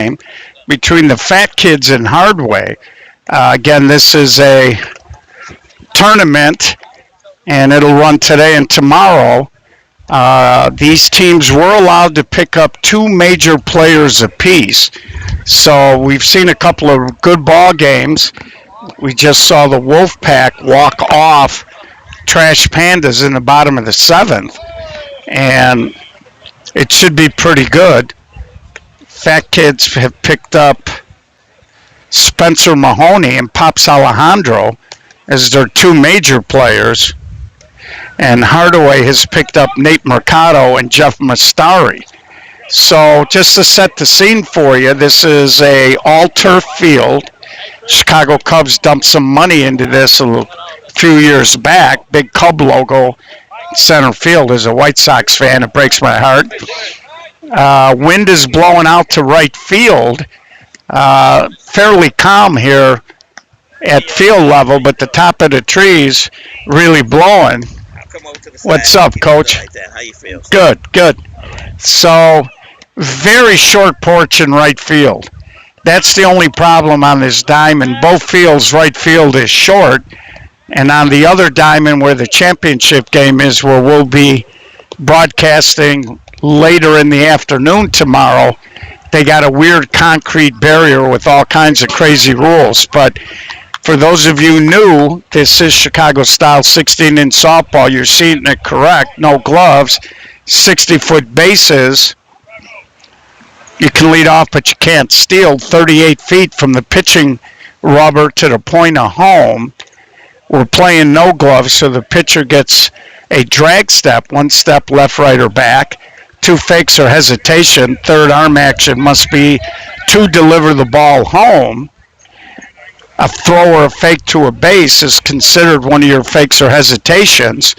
game between the Fat Kids and Hardway. Again, this is a tournament, and it'll run today and tomorrow. These teams were allowed to pick up 2 major players apiece. So we've seen a couple of good ball games. We just saw the Wolfpack walk off Trash Pandas in the bottom of the 7th, and it should be pretty good. Fat Kids have picked up Spencer Mahoney and Pops Alejandro as their 2 major players, and Hardway has picked up Nate Mercado and Jeff Mastari. So just to set the scene for you, this is a all-turf field. Chicago Cubs dumped some money into this a few years back. Big Cub logo center field. As a White Sox fan, it breaks my heart. Wind is blowing out to right field. Fairly calm here at field level, but the top of the trees really blowing. What's up, Coach? How you feel? Good. So, very short porch in right field. That's the only problem on this diamond. Both fields, right field is short. And on the other diamond where the championship game is, where we'll be broadcasting later in the afternoon tomorrow, they got a weird concrete barrier with all kinds of crazy rules. But for those of you new, this is Chicago-style 16-inch softball. You're seeing it correct. No gloves, 60-foot bases. You can lead off, but you can't steal. 38 feet from the pitching rubber to the point of home. We're playing no gloves, so the pitcher gets a drag step, 1 step left, right, or back. 2 fakes or hesitation. Third arm action must be to deliver the ball home. A throw or a fake to a base is considered one of your fakes or hesitations.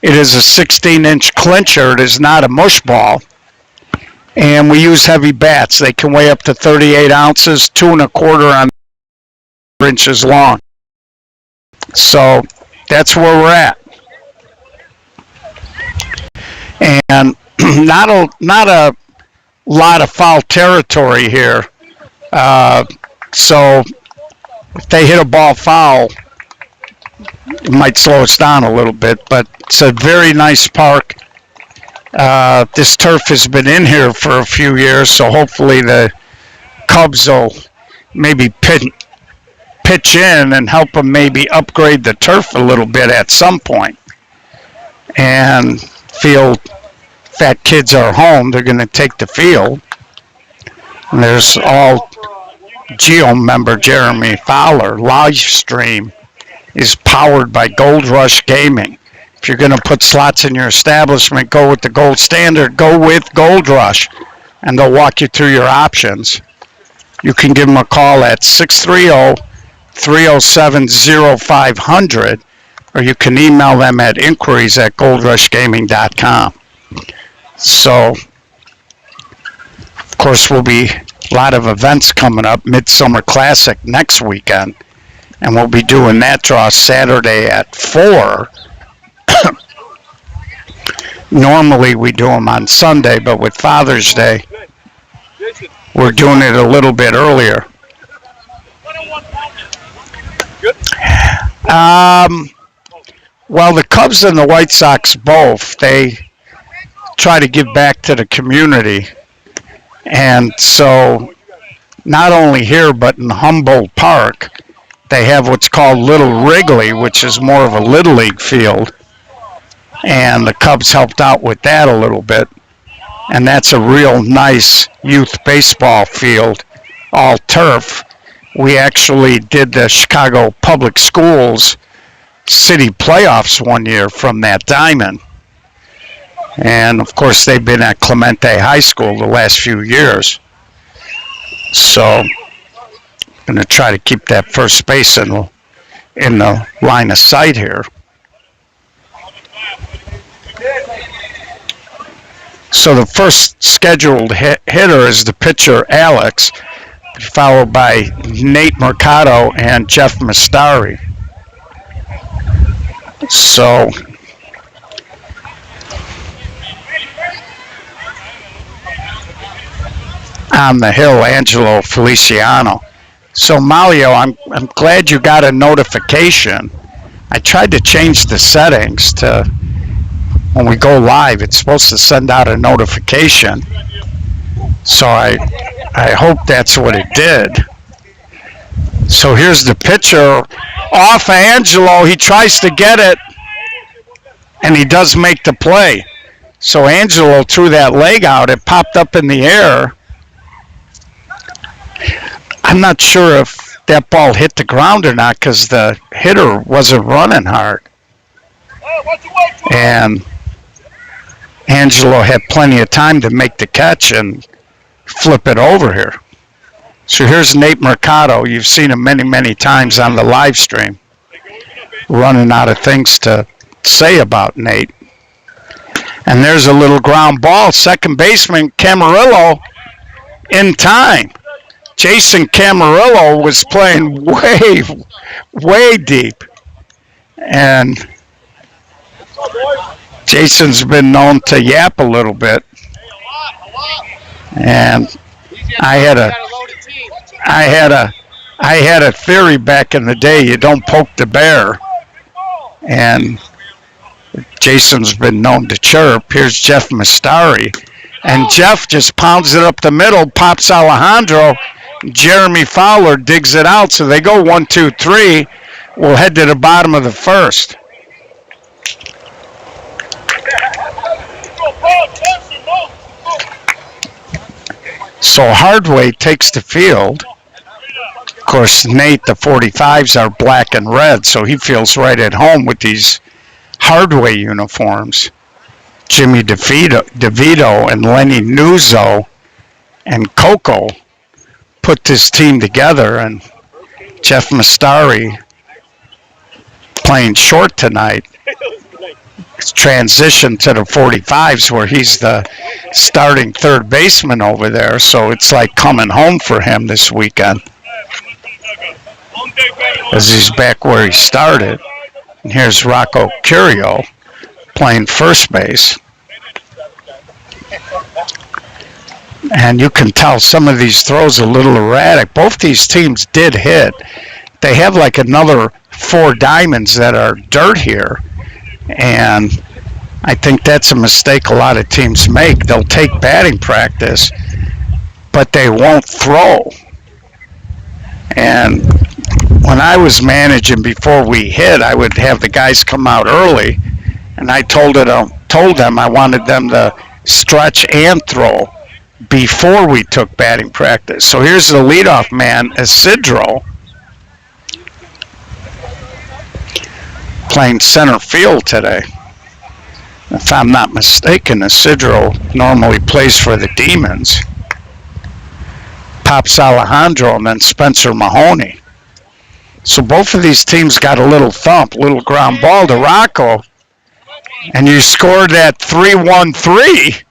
It is a 16-inch clincher. It is not a mush ball. And we use heavy bats. They can weigh up to 38 ounces, 2 1/4 on 4 inches long. So that's where we're at. And not a lot of foul territory here. So if they hit a ball foul, it might slow us down a little bit. But it's a very nice park. This turf has been in here for a few years, so hopefully the Cubs will maybe pitch in and help them maybe upgrade the turf a little bit at some point. And Fat Kids are home. They're going to take the field. And there's all Geo member Jeremy Fowler. Live stream is powered by Gold Rush Gaming. If you're going to put slots in your establishment, go with the gold standard. Go with Gold Rush, and they'll walk you through your options. You can give them a call at 630-307-0500, or you can email them at inquiries@goldrushgaming.com. So, of course, will be a lot of events coming up. Midsummer Classic next weekend, and we'll be doing that draw Saturday at 4. Normally we do them on Sunday, but with Father's Day, we're doing it a little bit earlier. Well, the Cubs and the White Sox both, they try to give back to the community. And so not only here, but in Humboldt Park, they have what's called Little Wrigley, which is more of a Little League field. And the Cubs helped out with that a little bit. And that's a real nice youth baseball field, all turf. We actually did the Chicago Public Schools city playoffs one year from that diamond. And, of course, they've been at Clemente High School the last few years. So I'm going to try to keep that first base in the line of sight here. So the first scheduled hitter is the pitcher, Alex, followed by Nate Mercado and Jeff Mastari. So on the hill, Angelo Feliciano. So Mario, I'm glad you got a notification. I tried to change the settings to when we go live, it's supposed to send out a notification. So I hope that's what it did. So here's the pitcher off Angelo. He tries to get it, and he does make the play. So Angelo threw that leg out. It popped up in the air. I'm not sure if that ball hit the ground or not because the hitter wasn't running hard. And Angelo had plenty of time to make the catch and flip it over here. So here's Nate Mercado. You've seen him many, many times on the live stream. Running out of things to say about Nate. And there's a little ground ball. Second baseman Camarillo in time. Jason Camarillo was playing way, way deep. And Jason's been known to yap a little bit. And I had a theory back in the day, you don't poke the bear. And Jason's been known to chirp. Here's Jeff Mastari. And Jeff just pounds it up the middle, pops Alejandro. Jeremy Fowler digs it out, so they go 1, 2, 3. We'll head to the bottom of the first. So Hardway takes the field. Of course, Nate, the 45s are black and red, so he feels right at home with these Hardway uniforms. Jimmy DeVito and Lenny Nuzzo and Coco put this team together, and Jeff Mastari playing short tonight. It's transitioned to the 45s where he's the starting third baseman over there, so it's like coming home for him this weekend as he's back where he started. And here's Rocco Curio playing first base. And you can tell some of these throws a little erratic. Both these teams did hit. They have like another 4 diamonds that are dirt here. And I think that's a mistake a lot of teams make. They'll take batting practice, but they won't throw. And when I was managing before we hit, I would have the guys come out early, and I told them I wanted them to stretch and throw before we took batting practice. So here's the leadoff man, Isidro, playing center field today. If I'm not mistaken, Isidro normally plays for the Demons. Pops Alejandro and then Spencer Mahoney. So both of these teams got a little thump, little ground ball to Rocco. And you scored that 3-1-3.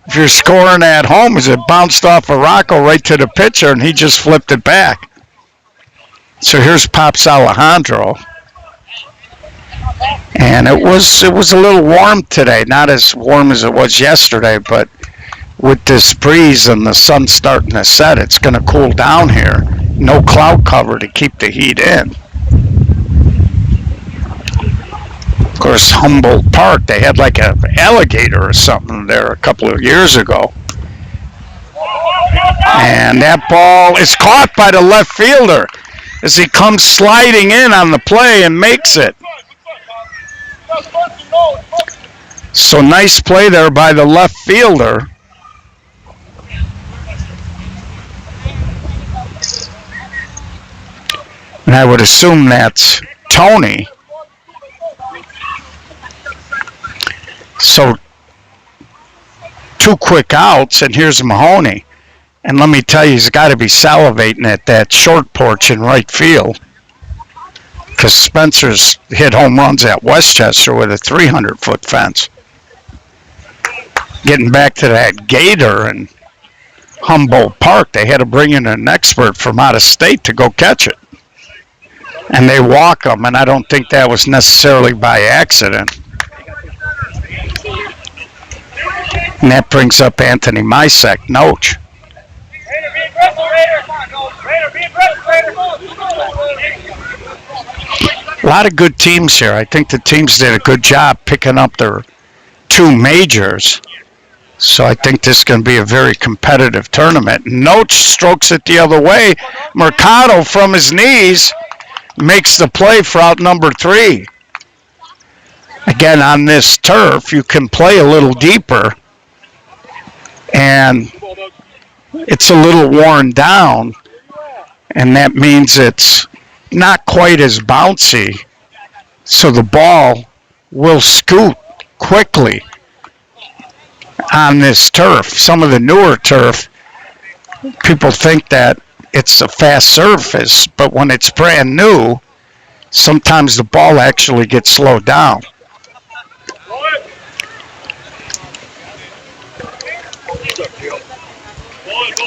If you're scoring at home, as it bounced off of Rocco right to the pitcher, and he just flipped it back. So here's Pops Alejandro. And it was a little warm today, not as warm as it was yesterday, but with this breeze and the sun starting to set, it's going to cool down here. No cloud cover to keep the heat in. Of course, Humboldt Park, they had like an alligator or something there a couple of years ago. And that ball is caught by the left fielder as he comes sliding in on the play and makes it. So nice play there by the left fielder. And I would assume that's Tony. So 2 quick outs, and here's Mahoney. And let me tell you, he's got to be salivating at that short porch in right field, because Spencer's hit home runs at Westchester with a 300-foot fence. Getting back to that gator in Humboldt Park, they had to bring in an expert from out of state to go catch it. And they walk them, and I don't think that was necessarily by accident. And that brings up Anthony Mysek, Noach. A lot of good teams here. I think the teams did a good job picking up their 2 majors. So I think this is going to be a very competitive tournament. Noach strokes it the other way. Mercado from his knees makes the play for out number 3. Again, on this turf, you can play a little deeper, and it's a little worn down, and that means it's not quite as bouncy, so the ball will scoot quickly on this turf. Some of the newer turf, people think that it's a fast surface, but when it's brand new, sometimes the ball actually gets slowed down.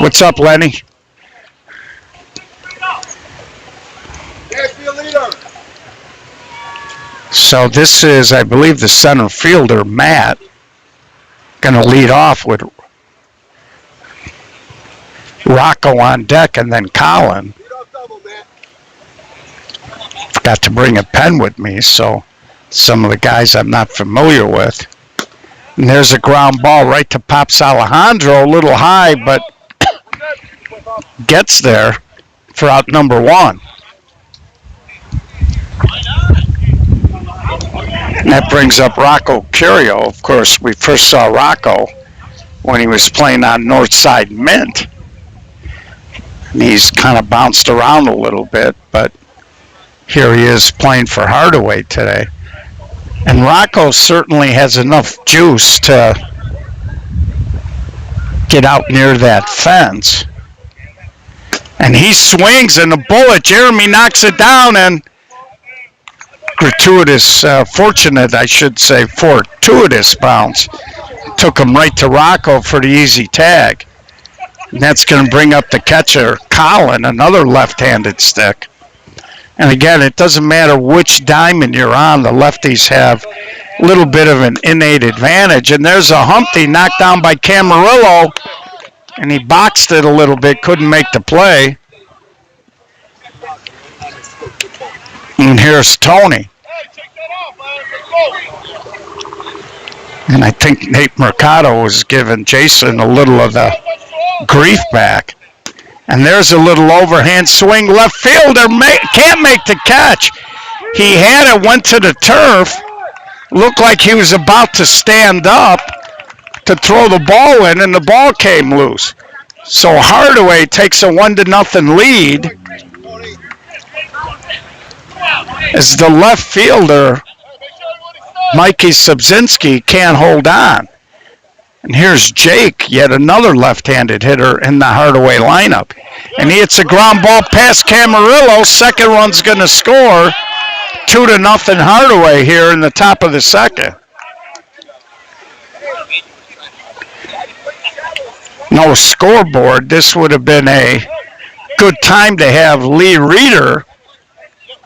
What's up, Lenny? So this is, I believe, the center fielder, Matt, going to lead off with Rocco on deck and then Colin. Forgot to bring a pen with me, so some of the guys I'm not familiar with. And there's a ground ball right to Pops Alejandro, a little high, but gets there for out number 1. And that brings up Rocco Curio. Of course, we first saw Rocco when he was playing on Northside Mint. And he's kind of bounced around a little bit, but here he is playing for Hardway today. And Rocco certainly has enough juice to get out near that fence. And he swings, and the bullet, Jeremy knocks it down, and fortuitous bounce took him right to Rocco for the easy tag. And that's going to bring up the catcher, Colin, another left-handed stick. And again, it doesn't matter which diamond you're on, the lefties have a little bit of an innate advantage. And there's a Humpty knocked down by Camarillo, and he boxed it a little bit, couldn't make the play. And here's Tony. And I think Nate Mercado was giving Jason a little of the grief back. And there's a little overhand swing. Left fielder can't make the catch. He had it, went to the turf. Looked like he was about to stand up to throw the ball in, and the ball came loose. So Hardway takes a 1-0 lead as the left fielder, Mikey Subzinski, can't hold on. And here's Jake, yet another left-handed hitter in the Hardway lineup. And he hits a ground ball past Camarillo. Second run's going to score. 2-0 Hardway here in the top of the second. No scoreboard. This would have been a good time to have Lee Reeder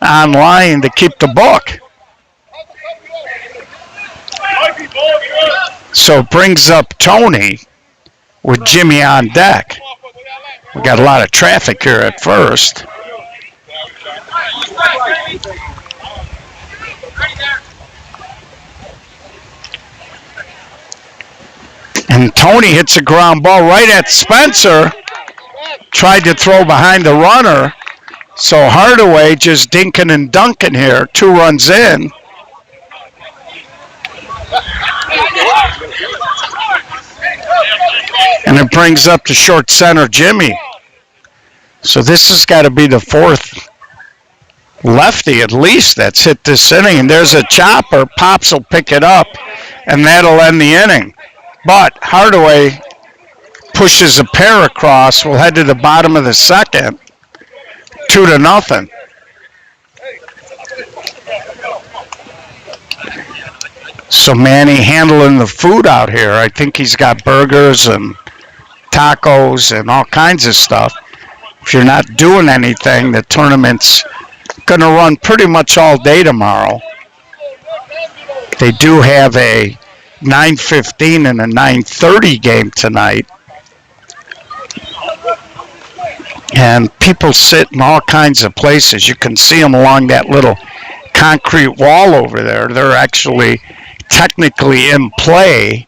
online to keep the book. So it brings up Tony with Jimmy on deck. We got a lot of traffic here at first. And Tony hits a ground ball right at Spencer. Tried to throw behind the runner. So Hardway just dinking and dunking here. 2 runs in. And it brings up the short center, Jimmy. So this has got to be the 4th lefty at least that's hit this inning. And there's a chopper. Pops will pick it up, and that'll end the inning. But Hardway pushes a pair across. We'll head to the bottom of the second. 2-0. So Manny handling the food out here. I think he's got burgers and tacos and all kinds of stuff. If you're not doing anything, the tournament's going to run pretty much all day tomorrow. They do have a 9:15 and a 9:30 game tonight. And people sit in all kinds of places. You can see them along that little concrete wall over there. They're actually technically in play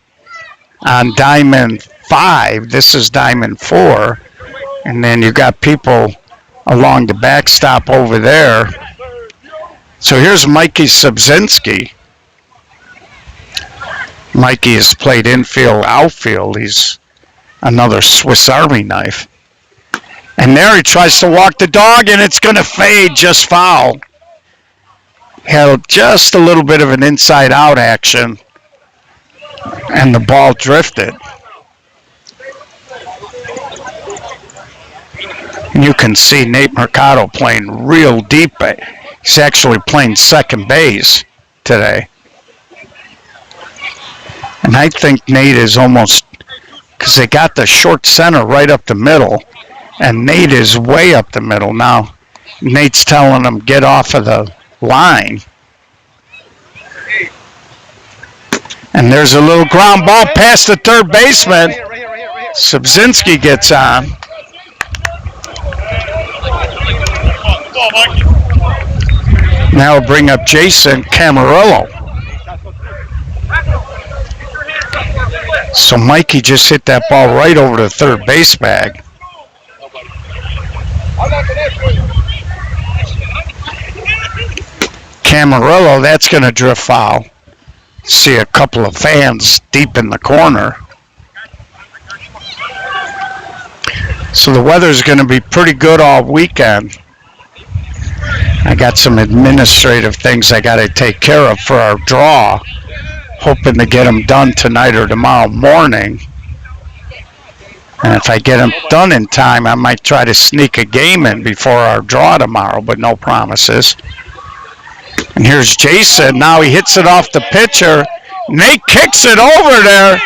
on diamond 5. This is diamond 4. And then you got people along the backstop over there. So here's Mikey Subzinski. Mikey has played infield, outfield. He's another Swiss Army knife. And there he tries to walk the dog, and it's going to fade, just foul. Had just a little bit of an inside-out action, and the ball drifted. And you can see Nate Mercado playing real deep. He's actually playing second base today. And I think Nate is almost, because they got the short center right up the middle, and Nate is way up the middle. Now, Nate's telling him, get off of the line. And there's a little ground ball past the third baseman. Subzinski gets on. Now we'll bring up Jason Camarillo. So Mikey just hit that ball right over the third base bag. Camarillo, that's going to drift foul. See a couple of fans deep in the corner. So the weather's going to be pretty good all weekend. I got some administrative things I got to take care of for our draw. Hoping to get them done tonight or tomorrow morning. And if I get them done in time, I might try to sneak a game in before our draw tomorrow, but no promises. And here's Jason. Now he hits it off the pitcher. Nate kicks it over there.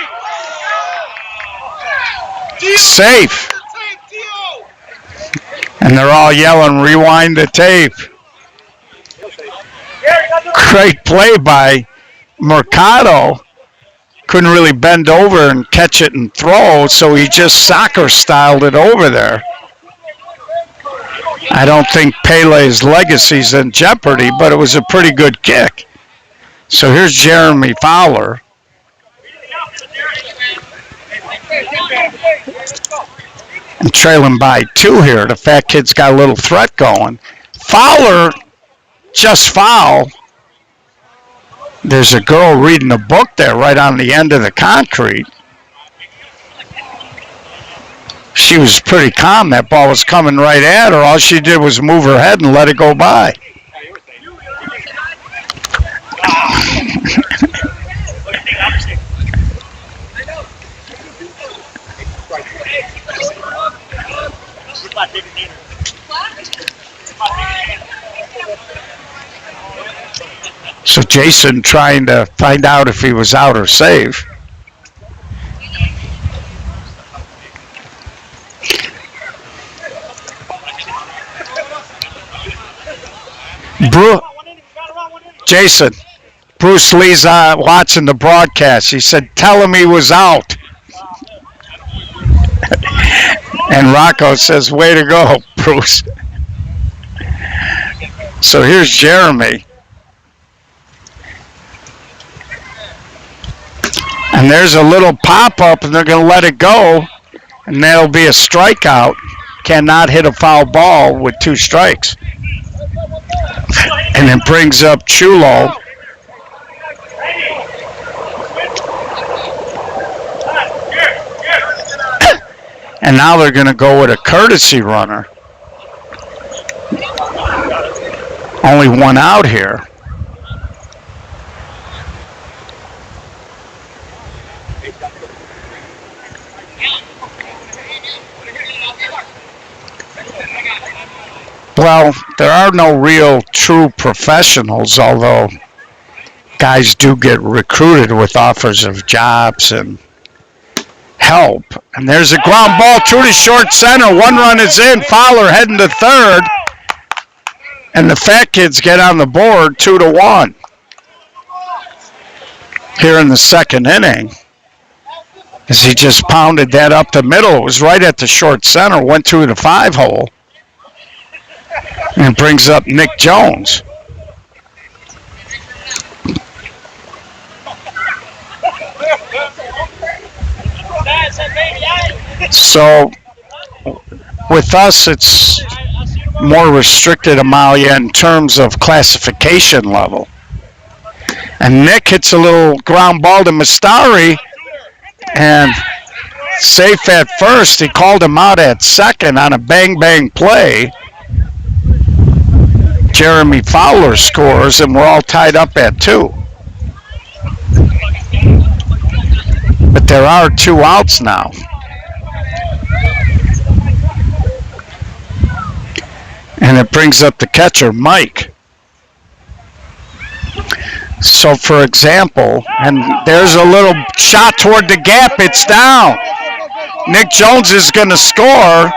Safe. And they're all yelling, rewind the tape. Great play by Mercado. Couldn't really bend over and catch it and throw, so he just soccer styled it over there. I don't think Pele's legacy's in jeopardy, but it was a pretty good kick. So here's Jeremy Fowler. And trailing by 2 here. The fat kid's got a little threat going. Fowler just foul. There's a girl reading a book there right on the end of the concrete. She was pretty calm. That ball was coming right at her. All she did was move her head and let it go by. So Jason trying to find out if he was out or safe. Jason, Bruce Lee's watching the broadcast. He said, tell him he was out. And Rocco says, way to go, Bruce. So here's Jeremy. And there's a little pop-up, and they're going to let it go, and that'll be a strikeout. Cannot hit a foul ball with 2 strikes. And it brings up Chulo. And now they're going to go with a courtesy runner. Only 1 out here. Well, there are no real true professionals, although guys do get recruited with offers of jobs and help. And there's a ground ball through to short center. 1 run is in. Fowler heading to third. And the Fat Kids get on the board 2-1 here in the 2nd inning. as he just pounded that up the middle. It was right at the short center, went through the 5-hole, and brings up Nick Jones. So with us, it's more restricted, Amalia, in terms of classification level. And Nick hits a little ground ball to Mastari, and safe at first. He called him out at second on a bang-bang play. Jeremy Fowler scores, and we're all tied up at 2. But there are 2 outs now. And it brings up the catcher, Mike. So, for example, and there's a little shot toward the gap. It's down. Nick Jones is going to score.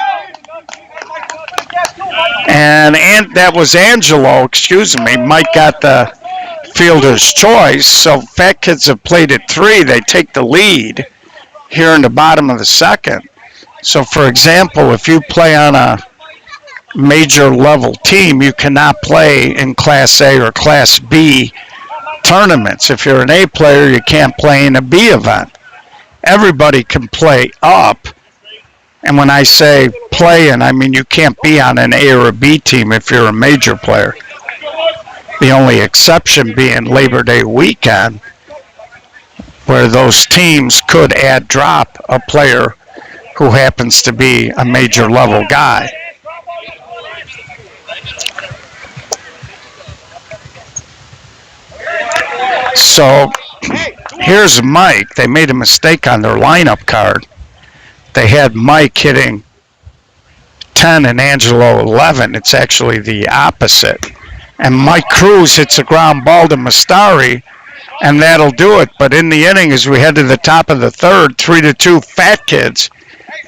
And that was Angelo, excuse me. Mike got the fielder's choice. So, Fat Kids have played at 3. They take the lead here in the bottom of the second. So, for example, if you play on a major level team, you cannot play in Class A or Class B tournaments. If you're an A player, you can't play in a B event. Everybody can play up. And when I say playing, I mean you can't be on an A or a B team if you're a major player. The only exception being Labor Day weekend, where those teams could drop a player who happens to be a major level guy. So here's Mike. They made a mistake on their lineup card. They had Mike hitting 10 and Angelo 11. It's actually the opposite. And Mike Cruz hits a ground ball to Mastari, and that'll do it. But in the inning, as we head to the top of the third, 3-2 Fat Kids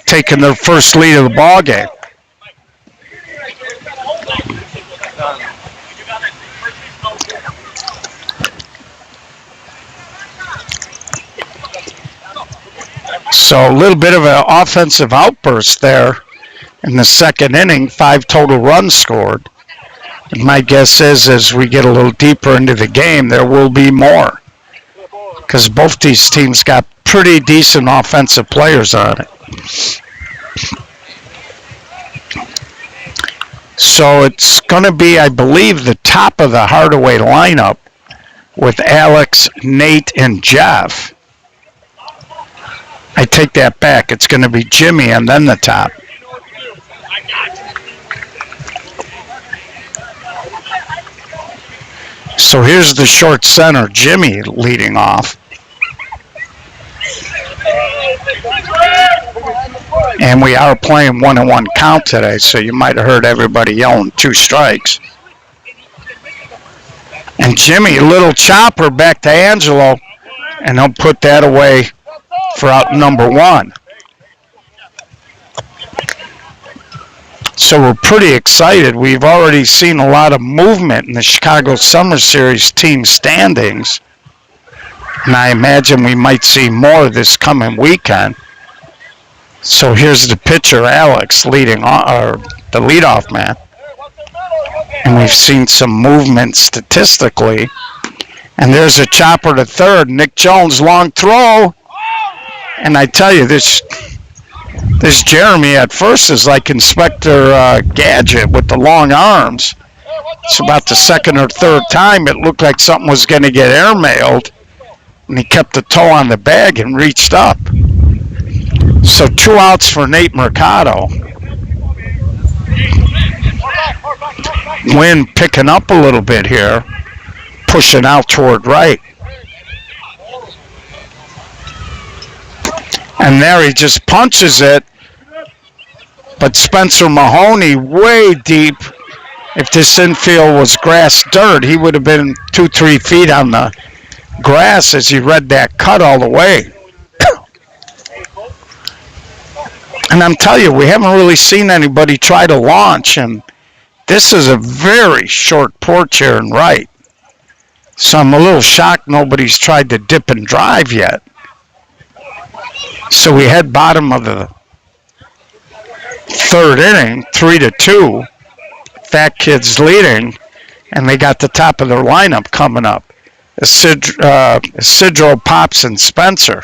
taking their first lead of the ball game. So a little bit of an offensive outburst there in the second inning, 5 total runs scored. And my guess is as we get a little deeper into the game, there will be more, because both these teams got pretty decent offensive players on it. So it's going to be, I believe, the top of the Hardway lineup with Alex, Nate, and Jeff. I take that back. It's going to be Jimmy and then the top. So here's the short center, Jimmy, leading off. And we are playing 1-1 count today, so you might have heard everybody yelling 2 strikes. And Jimmy, a little chopper back to Angelo, and he'll put that away for out number 1. So we're pretty excited. We've already seen a lot of movement in the Chicago Summer Series team standings, and I imagine we might see more this coming weekend. So here's the pitcher, Alex, leading on, or the leadoff man, and we've seen some movement statistically. And there's a chopper to third. Nick Jones, long throw. And I tell you, this Jeremy at first is like Inspector Gadget with the long arms. It's about the second or third time it looked like something was going to get airmailed, and he kept the toe on the bag and reached up. So 2 outs for Nate Mercado. Wind picking up a little bit here, pushing out toward right. And there he just punches it. But Spencer Mahoney way deep. If this infield was grass dirt, he would have been 2-3 feet on the grass as he read that cut all the way. And I'm telling you, we haven't really seen anybody try to launch. And this is a very short porch here in right. So I'm a little shocked nobody's tried to dip and drive yet. So we had bottom of the third inning, 3-2. Fat Kids leading, and they got the top of their lineup coming up. Isidro, Pops, and Spencer.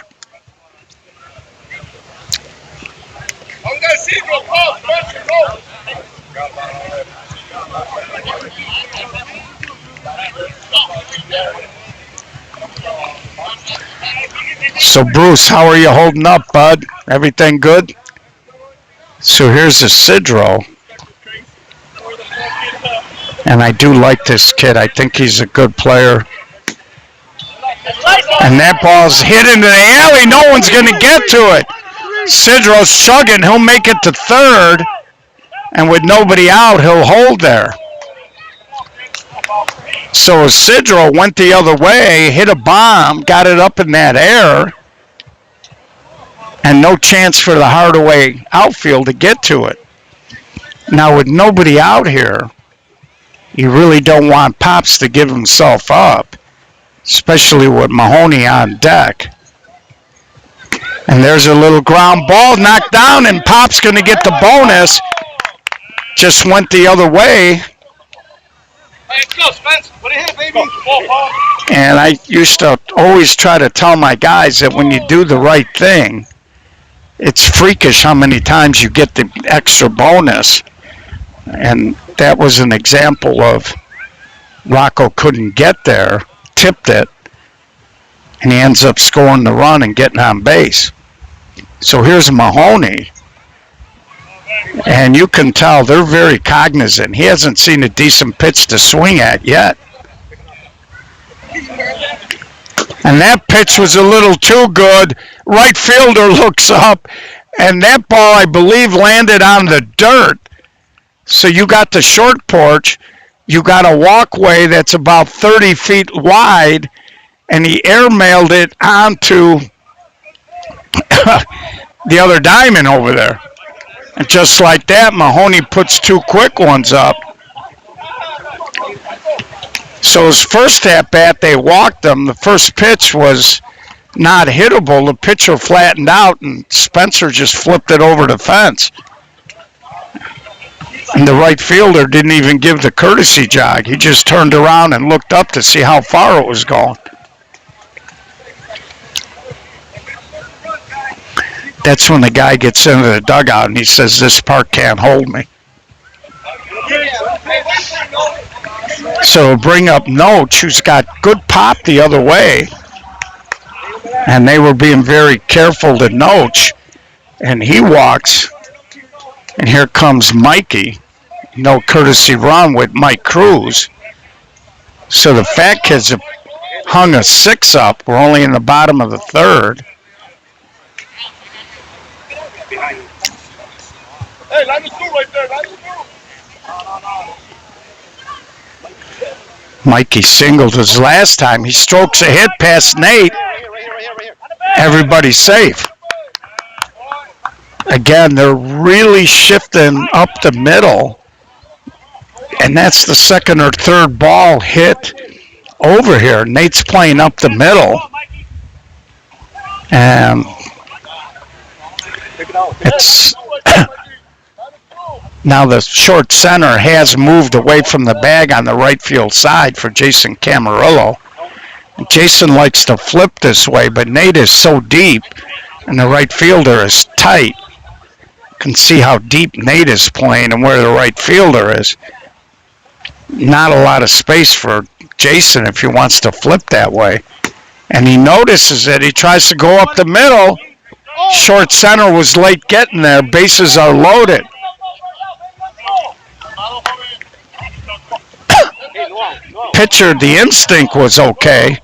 So Bruce, how are you holding up, bud? Everything good? So here's Isidro. And I do like this kid. I think he's a good player. And that ball's hit into the alley. No one's going to get to it. Isidro's chugging. He'll make it to third. And with nobody out, he'll hold there. So Isidro went the other way, hit a bomb, got it up in that air. And no chance for the Hardway outfield to get to it. Now with nobody out here, you really don't want Pops to give himself up, especially with Mahoney on deck. And there's a little ground ball knocked down, and Pop's going to get the bonus. Just went the other way. And I used to always try to tell my guys that when you do the right thing, it's freakish how many times you get the extra bonus. And that was an example of Rocco couldn't get there, tipped it, and he ends up scoring the run and getting on base. So here's Mahoney. And you can tell they're very cognizant. He hasn't seen a decent pitch to swing at yet. And that pitch was a little too good. Right fielder looks up, and that ball, I believe, landed on the dirt. So you got the short porch, you got a walkway that's about 30 feet wide, and he airmailed it onto the other diamond over there. And just like that, Mahoney puts two quick ones up. So his first at-bat, they walked him. The first pitch was not hittable. The pitcher flattened out, and Spencer just flipped it over the fence. And the right fielder didn't even give the courtesy jog. He just turned around and looked up to see how far it was going. That's when the guy gets into the dugout and he says, "This park can't hold me." So bring up Noach, who's got good pop the other way. And they were being very careful to Noach. And he walks. And here comes Mikey. No courtesy run with Mike Cruz. So the Fat Kids have hung a 6 up. We're only in the bottom of the third. Hey, line the two right there. Line the two. Mikey singled his last time. He strokes a hit past Nate. Everybody's safe. Again, they're really shifting up the middle. And that's the second or third ball hit over here. Nate's playing up the middle. And it's now the short center has moved away from the bag on the right field side for Jason Camarillo. Jason likes to flip this way, but Nate is so deep and the right fielder is tight. You can see how deep Nate is playing and where the right fielder is. Not a lot of space for Jason if he wants to flip that way. And he notices it. He tries to go up the middle. Short center was late getting there. Bases are loaded. Pitcher, the instinct was okay.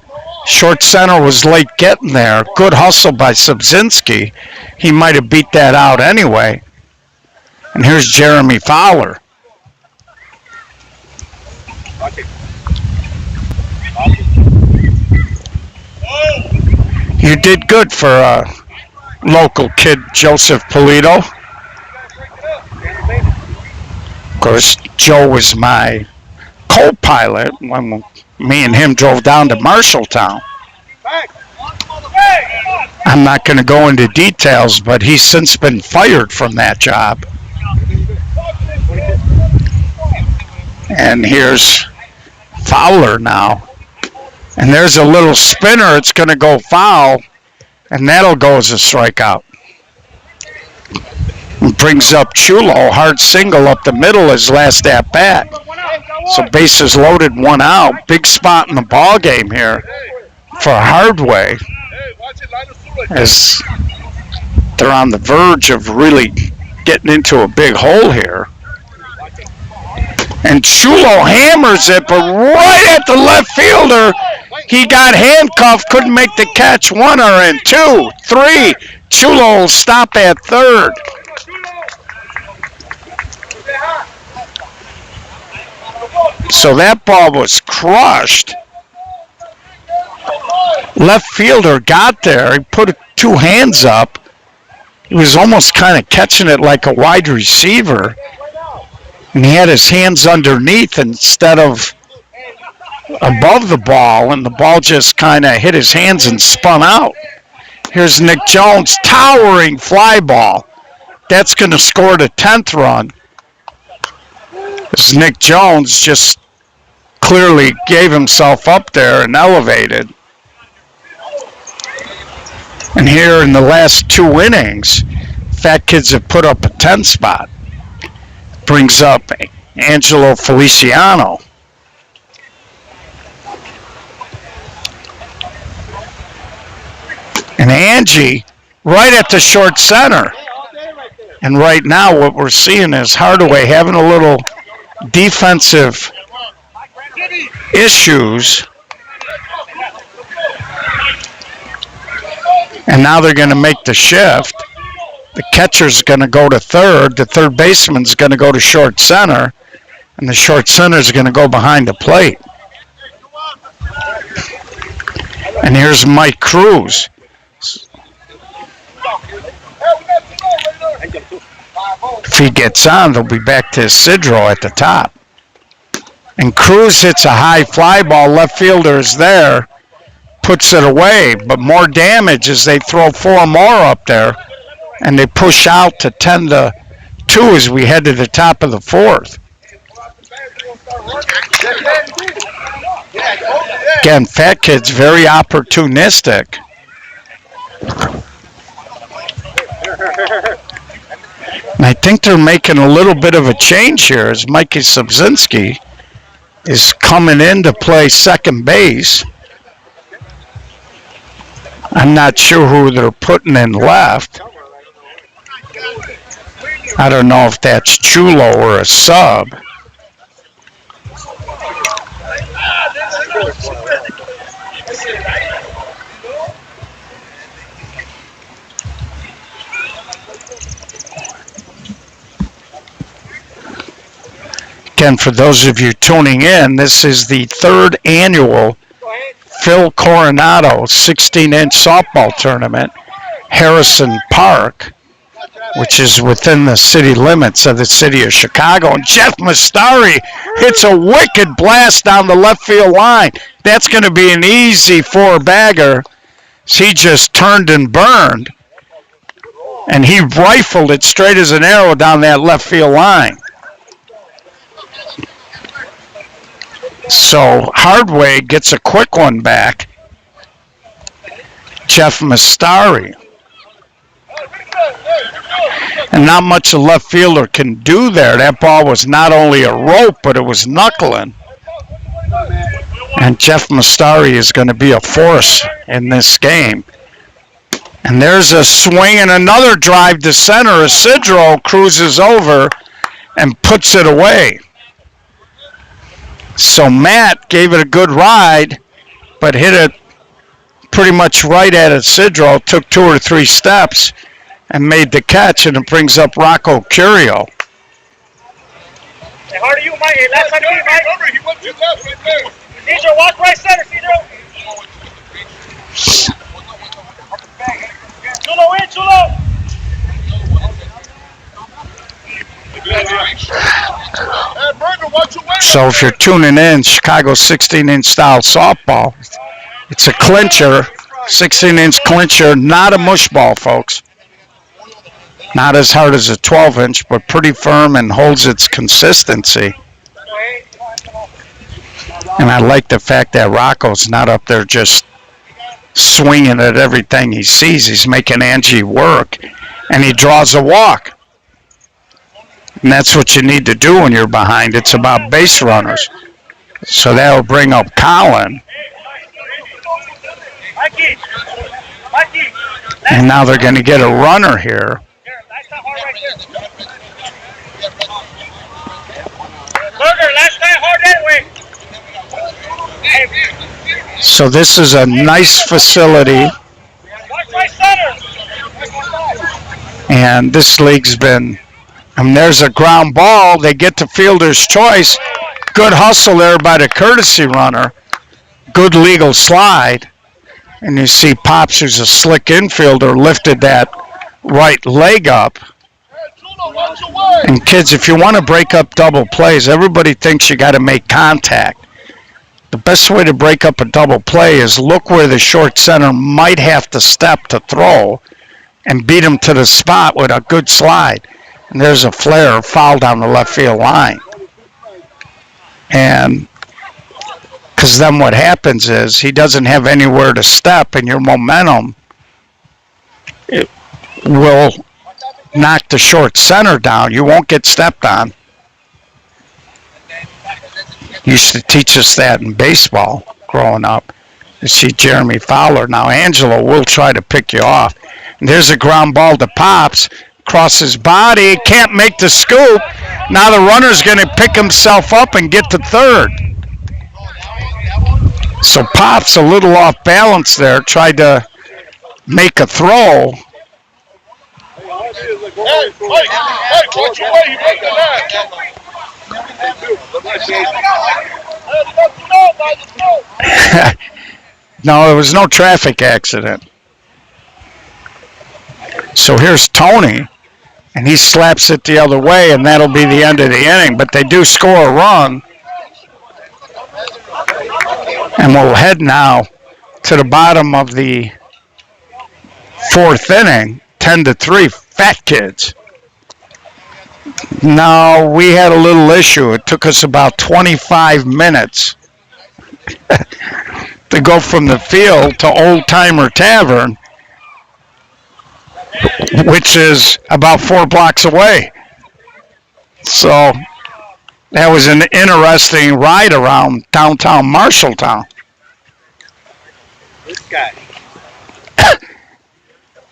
Short center was late getting there. Good hustle by Subzinski. He might have beat that out anyway. And here's Jeremy Fowler. You did good for a local kid, Joseph Polito. Of course, Joe was my co-pilot when me and him drove down to Marshalltown. I'm not going to go into details, but he's since been fired from that job. And here's Fowler now. And there's a little spinner. It's going to go foul, and that'll go as a strikeout. And brings up Chulo, hard single up the middle his last at bat. So bases loaded, one out. Big spot in the ball game here for Hardway, as they're on the verge of really getting into a big hole here. And Chulo hammers it, but right at the left fielder. He got handcuffed, couldn't make the catch. One or in, 2, 3. Chulo will stop at third. So that ball was crushed. Left fielder got there. He put 2 hands up. He was almost kind of catching it like a wide receiver. And he had his hands underneath instead of above the ball, and the ball just kind of hit his hands and spun out. Here's Nick Jones, towering fly ball. That's going to score the 10th run. As Nick Jones just clearly gave himself up there and elevated. And here in the last 2 innings, Fat Kids have put up a 10 spot. Brings up Angelo Feliciano. And Angie right at the short center. And right now what we're seeing is Hardway having a little defensive issues. And now they're going to make the shift. The catcher's going to go to third. The third baseman's going to go to short center. And the short center's going to go behind the plate. And here's Mike Cruz. If he gets on, they'll be back to Isidro at the top. And Cruz hits a high fly ball. Left fielder is there. Puts it away. But more damage as they throw 4 more up there. And they push out to 10-2 as we head to the top of the 4th. Again, Fat Kid's very opportunistic. And I think they're making a little bit of a change here as Mikey Subzinski is coming in to play second base. I'm not sure who they're putting in left. I don't know if that's Chulo or a sub. Again, for those of you tuning in, this is the 3rd annual Phil Coronado 16-inch softball tournament, Harrison Park, which is within the city limits of the city of Chicago. And Jeff Mastari hits a wicked blast down the left field line. That's going to be an easy 4-bagger. He just turned and burned. And he rifled it straight as an arrow down that left field line. So Hardway gets a quick one back. Jeff Mastari. And not much the left fielder can do there. That ball was not only a rope, but it was knuckling. And Jeff Mastari is going to be a force in this game. And there's a swing and another drive to center. Isidro cruises over and puts it away. So Matt gave it a good ride, but hit it pretty much right at Isidro, took 2 or 3 steps, and made the catch, and it brings up Rocco Curio. Hey, hard to you, Mike. Hey, left side of you, Mike. Remember, he went to left right there. Cedro, walk right center, Cedro. Chulo in, Chulo. So if you're tuning in, Chicago 16-inch style softball, it's a clincher 16-inch clincher, not a mush ball, folks. Not as hard as a 12-inch, but pretty firm and holds its consistency. And I like the fact that Rocco's not up there just swinging at everything he sees. He's making Angie work, and he draws a walk. And that's what you need to do when you're behind. It's about base runners. So that'll bring up Colin. And now they're going to get a runner here. So this is a nice facility. And this league's been, and there's a ground ball. They get to fielder's choice. Good hustle there by the courtesy runner. Good legal slide. And you see Pops, who's a slick infielder, lifted that right leg up. And kids, if you want to break up double plays, everybody thinks you got to make contact. The best way to break up a double play is look where the short center might have to step to throw and beat him to the spot with a good slide. And there's a flare foul down the left field line. And because then what happens is he doesn't have anywhere to step, and your momentum it will knock the short center down. You won't get stepped on. Used to teach us that in baseball growing up. You see Jeremy Fowler. Now Angelo will try to pick you off. And there's a ground ball to Pops. Across his body. Can't make the scoop. Now the runner's going to pick himself up and get to third. So Pops a little off balance there. Tried to make a throw. No, there was no traffic accident. So here's Tony, and he slaps it the other way, and that'll be the end of the inning. But they do score a run. And we'll head now to the bottom of the fourth inning, 10-3, Fat Kids. No, we had a little issue. It took us about 25 minutes to go from the field to Old Timer Tavern, which is about 4 blocks away. So that was an interesting ride around downtown Marshalltown. This guy.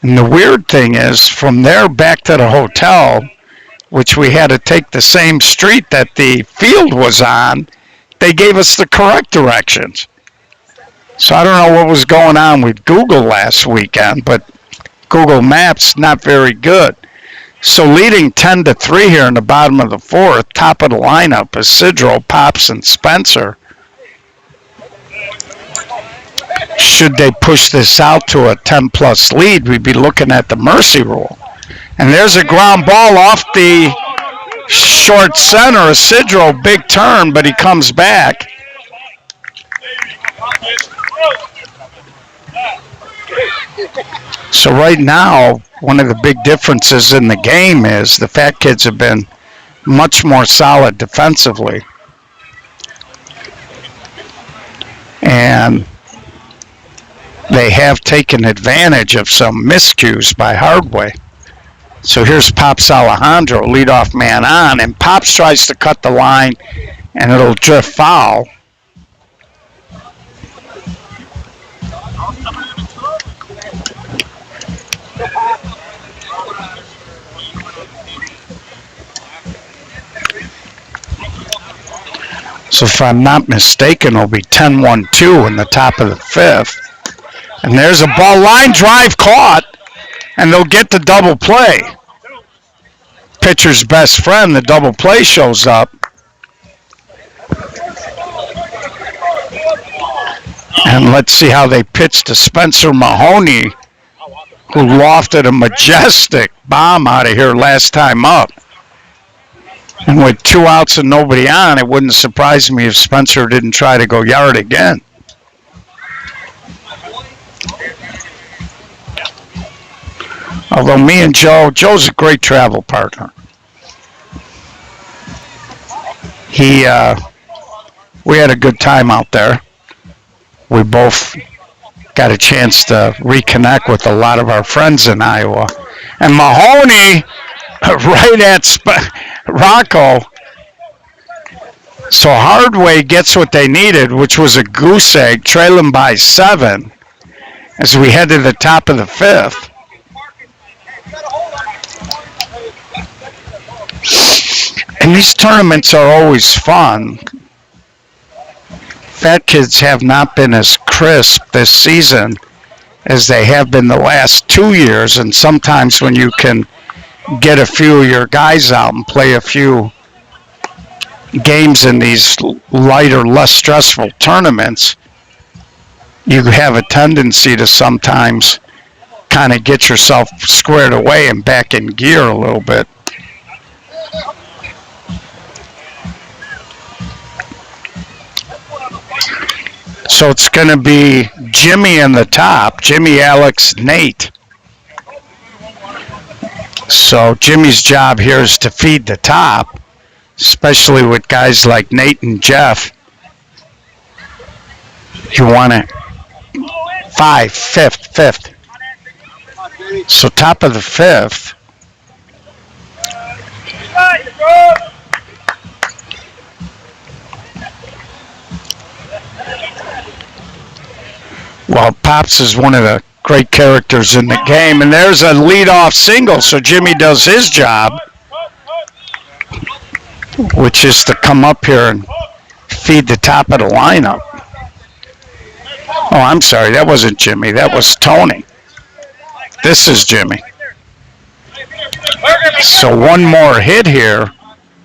And the weird thing is, from there back to the hotel, which we had to take the same street that the field was on, they gave us the correct directions. So I don't know what was going on with Google last weekend, but Google Maps not very good. So leading 10-3 here in the bottom of the fourth, top of the lineup, Isidro, Pops, and Spencer. Should they push this out to a 10-plus lead, we'd be looking at the mercy rule. And there's a ground ball off the short center. Isidro, big turn, but he comes back. So right now, one of the big differences in the game is the Fat Kids have been much more solid defensively. And they have taken advantage of some miscues by Hardway. So here's Pops Alejandro, leadoff man on, and Pops tries to cut the line, and it'll drift foul. So if I'm not mistaken, it'll be 10-1-2 in the top of the fifth. And there's a ball, line drive caught, and they'll get the double play. Pitcher's best friend, the double play shows up. And let's see how they pitch to Spencer Mahoney, who lofted a majestic bomb out of here last time up. And with 2 outs and nobody on, it wouldn't surprise me if Spencer didn't try to go yard again. Although me and Joe's a great travel partner. We had a good time out there. We both got a chance to reconnect with a lot of our friends in Iowa. And Mahoney, right at Rocco. So Hardway gets what they needed, which was a goose egg, trailing by 7 as we head to the top of the 5th. And these tournaments are always fun. Fat Kids have not been as crisp this season as they have been the last 2 years, and sometimes when you can get a few of your guys out and play a few games in these lighter, less stressful tournaments, you have a tendency to sometimes kind of get yourself squared away and back in gear a little bit. So it's going to be Jimmy in the top. Jimmy, Alex, Nate. So Jimmy's job here is to feed the top, especially with guys like Nate and Jeff. You want it 5, 5th. So top of the 5th. Well, Pops is one of the great characters in the game, and there's a lead-off single, so Jimmy does his job, which is to come up here and feed the top of the lineup. Oh, I'm sorry, that wasn't Jimmy, that was Tony. This is Jimmy. So one more hit here,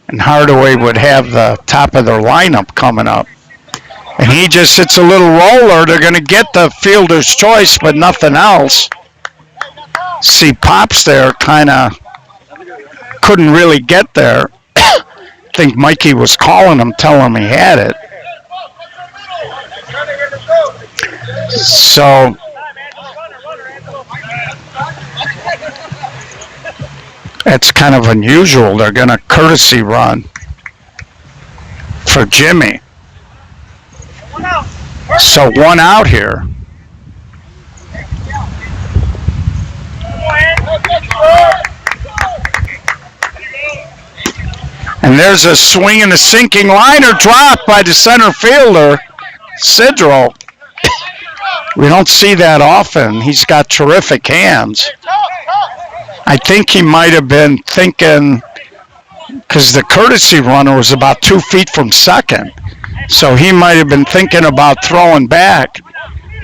and Hardway would have the top of their lineup coming up. And he just hits a little roller. They're going to get the fielder's choice, but nothing else. See, Pops there kind of couldn't really get there. I think Mikey was calling him, telling him he had it. So that's kind of unusual. They're going to courtesy run for Jimmy. So one out here. And there's a swing and a sinking liner drop by the center fielder, Sidro. We don't see that often. He's got terrific hands. I think he might have been thinking, because the courtesy runner was about 2 feet from second. So he might have been thinking about throwing back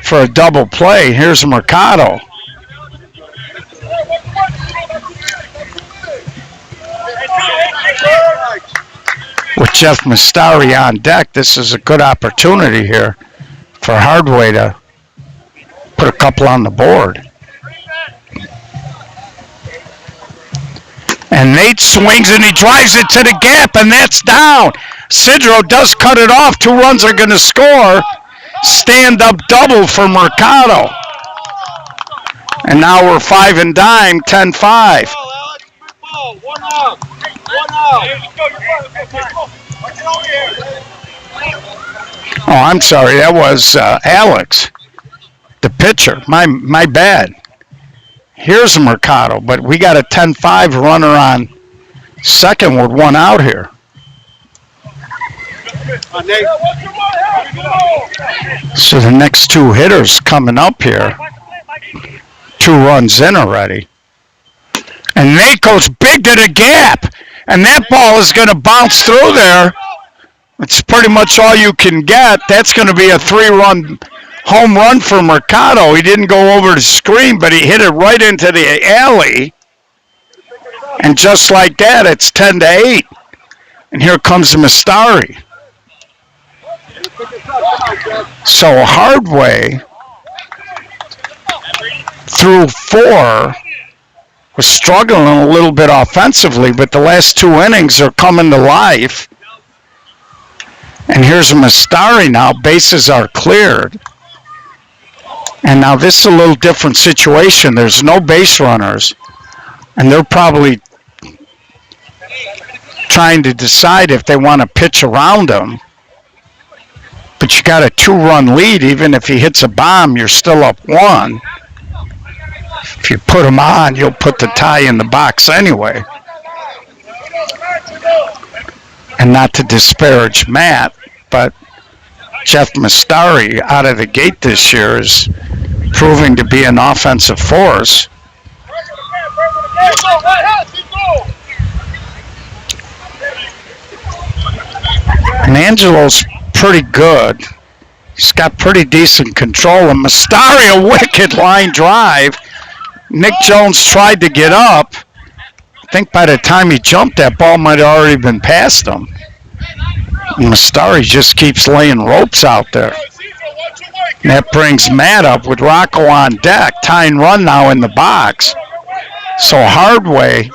for a double play. Here's Mercado. With Jeff Mastari on deck, this is a good opportunity here for Hardway to put a couple on the board. And Nate swings and he drives it to the gap, and that's down. Sidro does cut it off. 2 runs are going to score. Stand-up double for Mercado. And now we're 5 and dime, 10-5. Oh, I'm sorry. That was Alex, the pitcher. My bad. Here's Mercado, but we got a 10-5 runner on second with 1 out here. So the next 2 hitters coming up here. 2 runs in already. And Nate goes big to the gap. And that ball is going to bounce through there. It's pretty much all you can get. That's going to be a 3-run home run for Mercado. He didn't go over the screen, but he hit it right into the alley. And just like that, it's 10-8. And here comes Mastari. So Hardway, through 4, was struggling a little bit offensively, but the last 2 innings are coming to life. And here's Mastari now. Bases are cleared. And now this is a little different situation. There's no base runners. And they're probably trying to decide if they want to pitch around him. But you got a 2-run lead. Even if he hits a bomb, you're still up 1. If you put him on, you'll put the tie in the box anyway. And not to disparage Matt, but Jeff Mastari out of the gate this year is proving to be an offensive force. And Angelo's pretty good. He's got pretty decent control. And Mastari, a wicked line drive. Nick Jones tried to get up. I think by the time he jumped, that ball might have already been past him. And Mastari just keeps laying ropes out there. And that brings Matt up with Rocco on deck. Tying run now in the box. So Hardway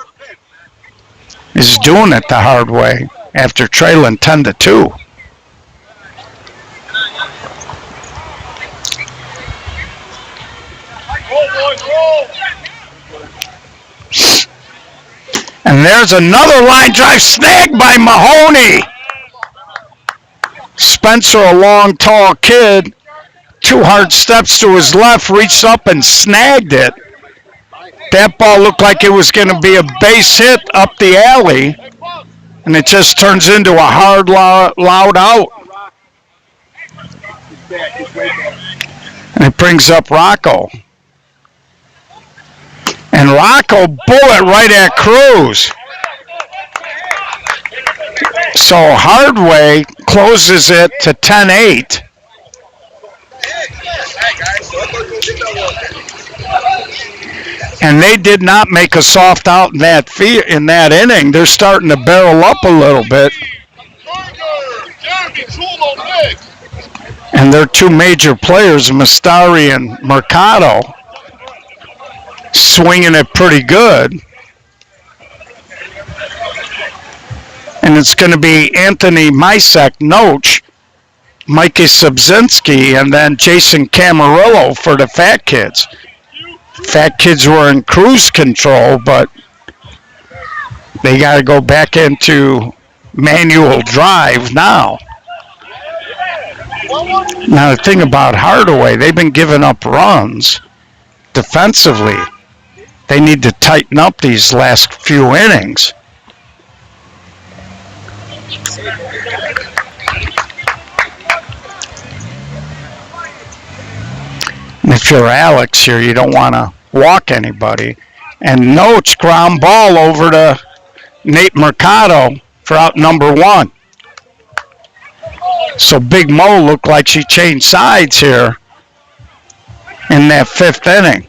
is doing it the hard way after trailing 10-2. And there's another line drive snagged by Mahoney. Spencer, a long, tall kid, 2 hard steps to his left, reached up and snagged it. That ball looked like it was going to be a base hit up the alley, and it just turns into a hard, loud out. And it brings up Rocco. And Rocco bullet right at Cruz. So Hardway closes it to 10-8. And they did not make a soft out in that inning. They're starting to barrel up a little bit. And their 2 major players, Mastari and Mercado, swinging it pretty good. And it's going to be Anthony Misek, Noach, Mikey Subzinski, and then Jason Camarillo for the Fat Kids. Fat Kids were in cruise control, but they got to go back into manual drive now. Now the thing about Hardaway, they've been giving up runs defensively. They need to tighten up these last few innings. And if you're Alex here, you don't want to walk anybody. And Noach ground ball over to Nate Mercado for out number 1. So Big Mo looked like she changed sides here in that 5th inning.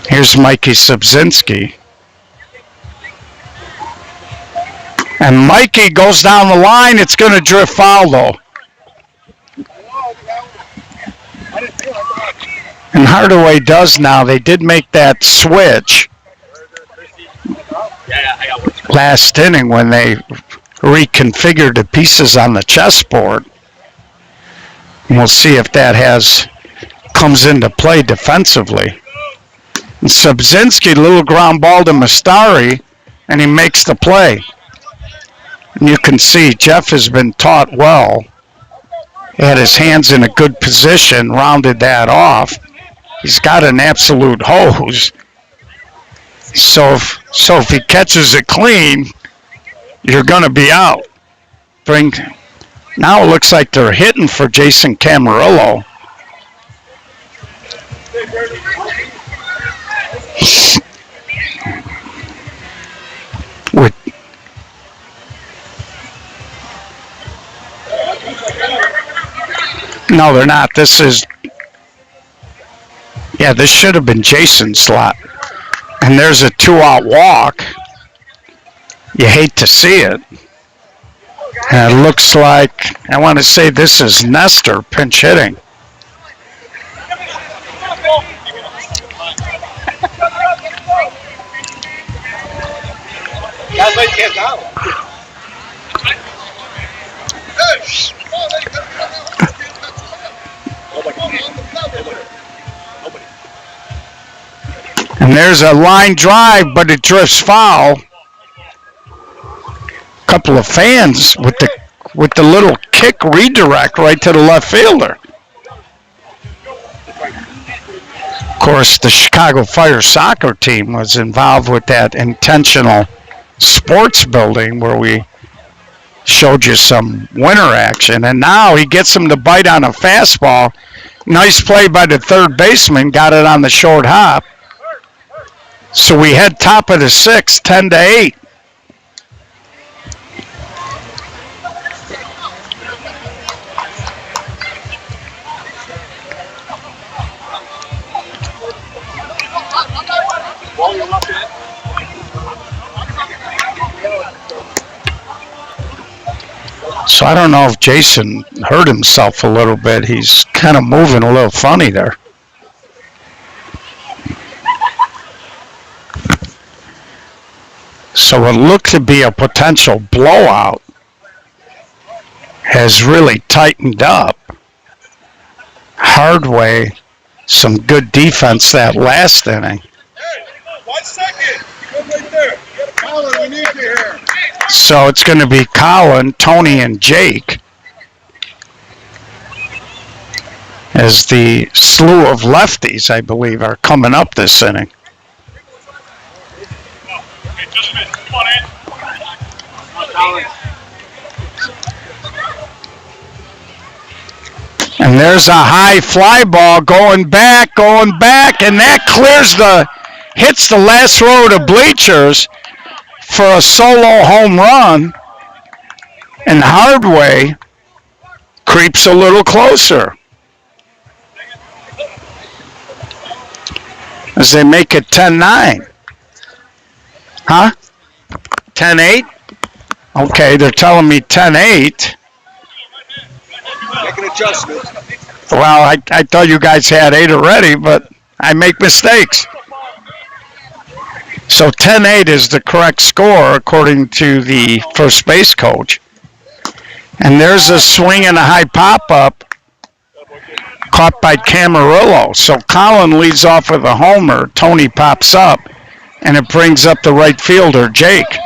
Here's Mikey Subzinski. And Mikey goes down the line. It's going to drift foul, though. And Hardaway does now. They did make that switch last inning when they reconfigured the pieces on the chessboard. And we'll see if that comes into play defensively. And Subzinski, little ground ball to Mastari, and he makes the play. And you can see Jeff has been taught well. He had his hands in a good position, rounded that off. He's got an absolute hose. So if he catches it clean, you're going to be out. Now it looks like they're hitting for Jason Camarillo. No, they're not. This should have been Jason's slot. And there's a 2-out walk. You hate to see it. And it looks like, I want to say this is Nestor pinch hitting. And there's a line drive, but it drifts foul. A couple of fans with the little kick redirect right to the left fielder. Of course, the Chicago Fire soccer team was involved with that intentional sports building where we showed you some winter action. And now he gets him to bite on a fastball. Nice play by the third baseman, got it on the short hop. So we head top of the sixth, 10-8. So I don't know if Jason hurt himself a little bit. He's kind of moving a little funny there. So what looked to be a potential blowout has really tightened up. Hardway, some good defense that last inning. Hey, 1 second. Good right there. Colin, we need you here. So it's going to be Colin, Tony, and Jake as the slew of lefties, I believe, are coming up this inning. And there's a high fly ball going back, and that hits the last row of the bleachers for a solo home run, and Hardway creeps a little closer as they make it 10-9. Huh? 10-8? Okay, they're telling me 10-8. Make an adjustment. Well, I thought you guys had 8 already, but I make mistakes. So 10-8 is the correct score according to the first base coach. And there's a swing and a high pop-up caught by Camarillo. So Colin leads off with a homer. Tony pops up, and it brings up the right fielder, Jake.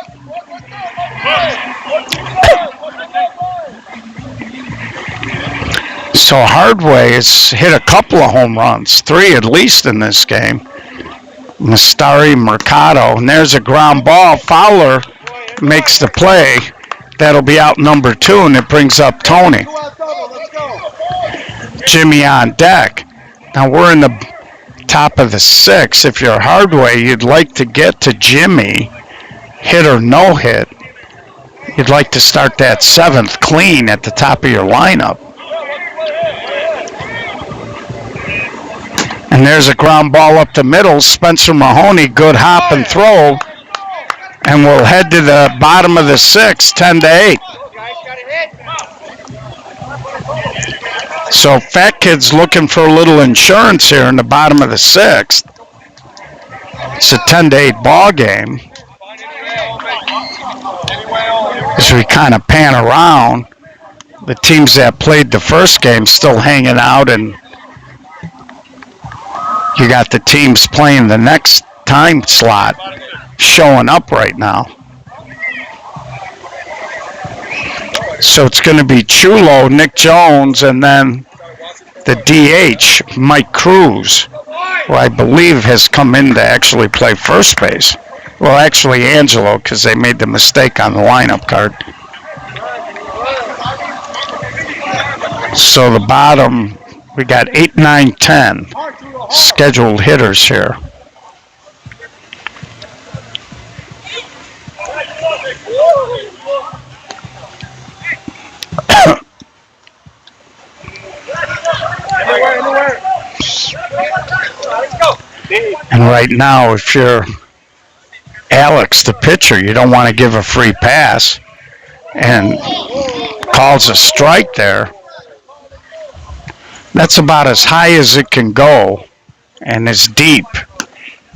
So Hardway has hit a couple of home runs, 3 at least in this game. Mastari, Mercado, and there's a ground ball. Fowler makes the play. That'll be out number 2, and it brings up Tony. Jimmy on deck. Now we're in the top of the 6th. If you're Hardway, you'd like to get to Jimmy, hit or no hit. You'd like to start that 7th clean at the top of your lineup. And there's a ground ball up the middle. Spencer Mahoney, good hop and throw. And we'll head to the bottom of the 6th, 10-8. So Fat Kid's looking for a little insurance here in the bottom of the 6th. It's a 10-8 ball game. As we kind of pan around, the teams that played the first game still hanging out, and you got the teams playing the next time slot showing up right now. So it's going to be Chulo, Nick Jones, and then the DH, Mike Cruz, who I believe has come in to actually play first base. Well, actually Angelo, because they made the mistake on the lineup card. So the bottom, we got 8, 9, 10 scheduled hitters here. And right now, if you're Alex, the pitcher, you don't want to give a free pass, and calls a strike there. That's about as high as it can go, and it's deep.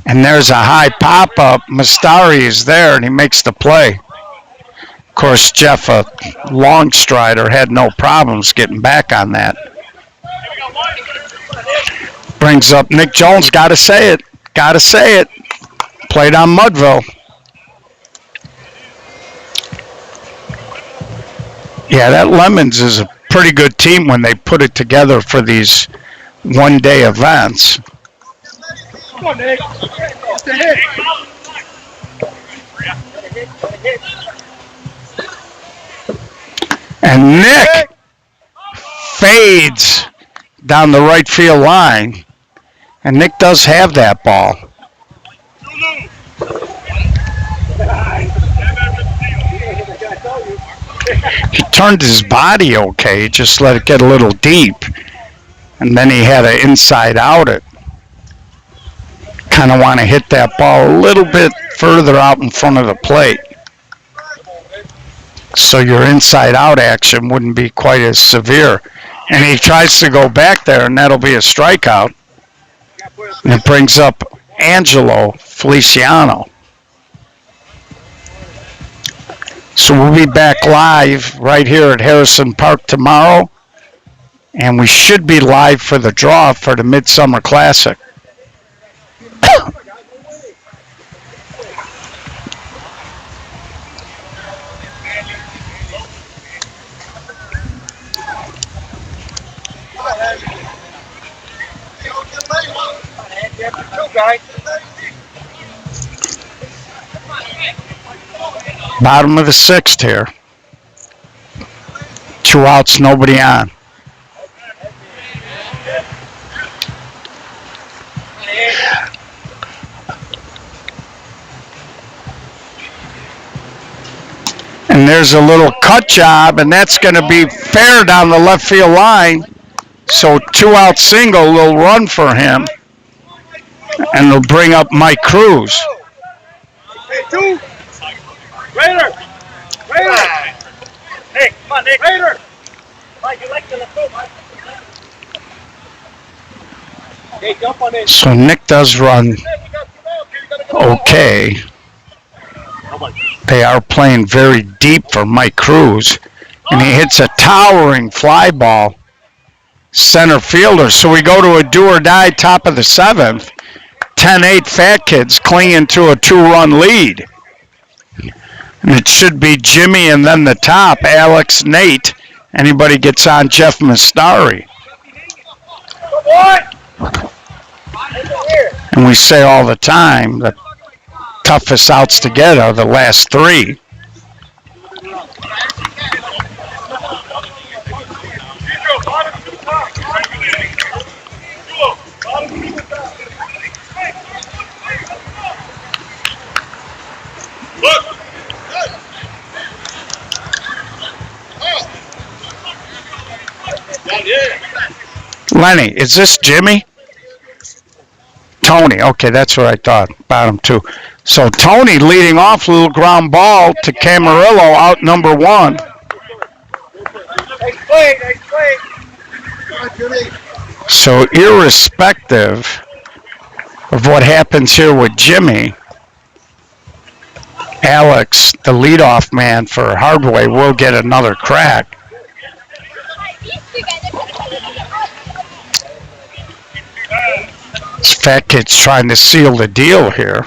And there's a high pop-up. Mastari is there, and he makes the play. Of course, Jeff, a long strider, had no problems getting back on that. Brings up Nick Jones. Got to say it. Played on Mudville. Yeah, that Lemons is a pretty good team when they put it together for these one-day events. Come on, Nick. It's a hit. And Nick fades down the right field line. And Nick does have that ball. He turned his body okay, just let it get a little deep. And then he had an inside out it. Kind of want to hit that ball a little bit further out in front of the plate. So your inside out action wouldn't be quite as severe. And he tries to go back there, and that'll be a strikeout. And it brings up Angelo Feliciano. So we'll be back live right here at Harrison Park tomorrow. And we should be live for the draw for the Midsummer Classic. Bottom of the sixth here. 2 outs, nobody on. And there's a little cut job, and that's going to be fair down the left field line. So 2 out single will run for him. And they'll bring up Mike Cruz. Hey, 2. Raider! Raider! Hey, come on, Nick. Raider! Mike, you like to let go, Mike. Hey, jump on it. So Nick does run okay. They are playing very deep for Mike Cruz. And he hits a towering fly ball. Center fielder. So we go to a do or die top of the 7th. 10-8 Fat Kids clinging to a 2-run lead. And it should be Jimmy and then the top, Alex, Nate. Anybody gets on, Jeff Mastari. And we say all the time the toughest outs to get are the last 3. Lenny, is this Jimmy? Tony, okay, that's what I thought. Bottom 2. So Tony leading off, little ground ball to Camarillo, out number 1. So irrespective of what happens here with Jimmy, Alex, the leadoff man for Hardway, will get another crack. This Fat Kid's trying to seal the deal here.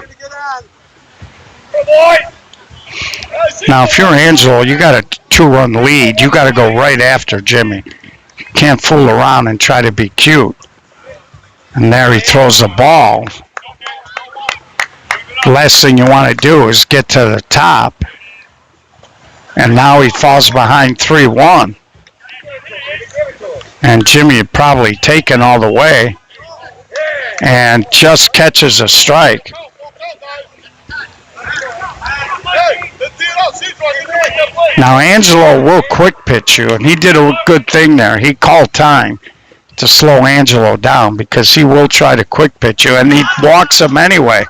Now, if you're Angelo, you got a 2-run lead. You got to go right after Jimmy. You can't fool around and try to be cute. And there he throws the ball. The last thing you want to do is get to the top. And now he falls behind 3-1. And Jimmy had probably taken all the way. And just catches a strike. Now Angelo will quick pitch you, and he did a good thing there. He called time to slow Angelo down because he will try to quick pitch you, and he walks him anyway.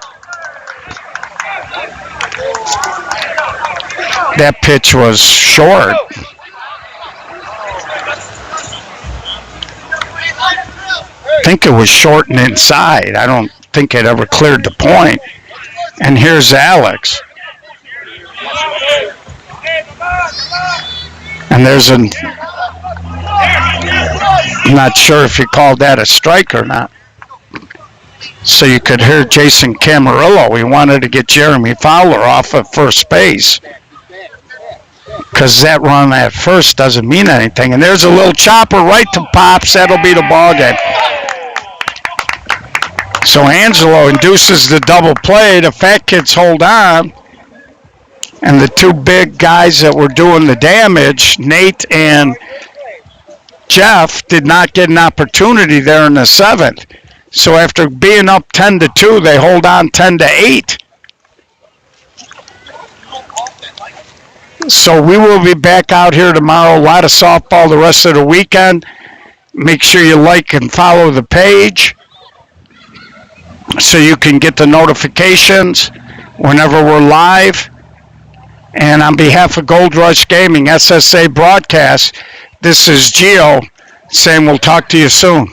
That pitch was short. I think it was short and inside. I don't think it ever cleared the point. And here's Alex. And there's I'm not sure if you called that a strike or not. so you could hear Jason Camarillo. He wanted to get Jeremy Fowler off at first base because that run at first doesn't mean anything. And there's a little chopper right to Pops. That'll be the ball game. So Angelo induces the double play. The Fat Kids hold on. And the two big guys that were doing the damage, Nate and Jeff, did not get an opportunity there in the seventh. So after being up 10-2, they hold on 10-8. So we will be back out here tomorrow. A lot of softball the rest of the weekend. Make sure you like and follow the page so you can get the notifications whenever we're live. And on behalf of Gold Rush Gaming, SSA Broadcast, this is Gio saying we'll talk to you soon.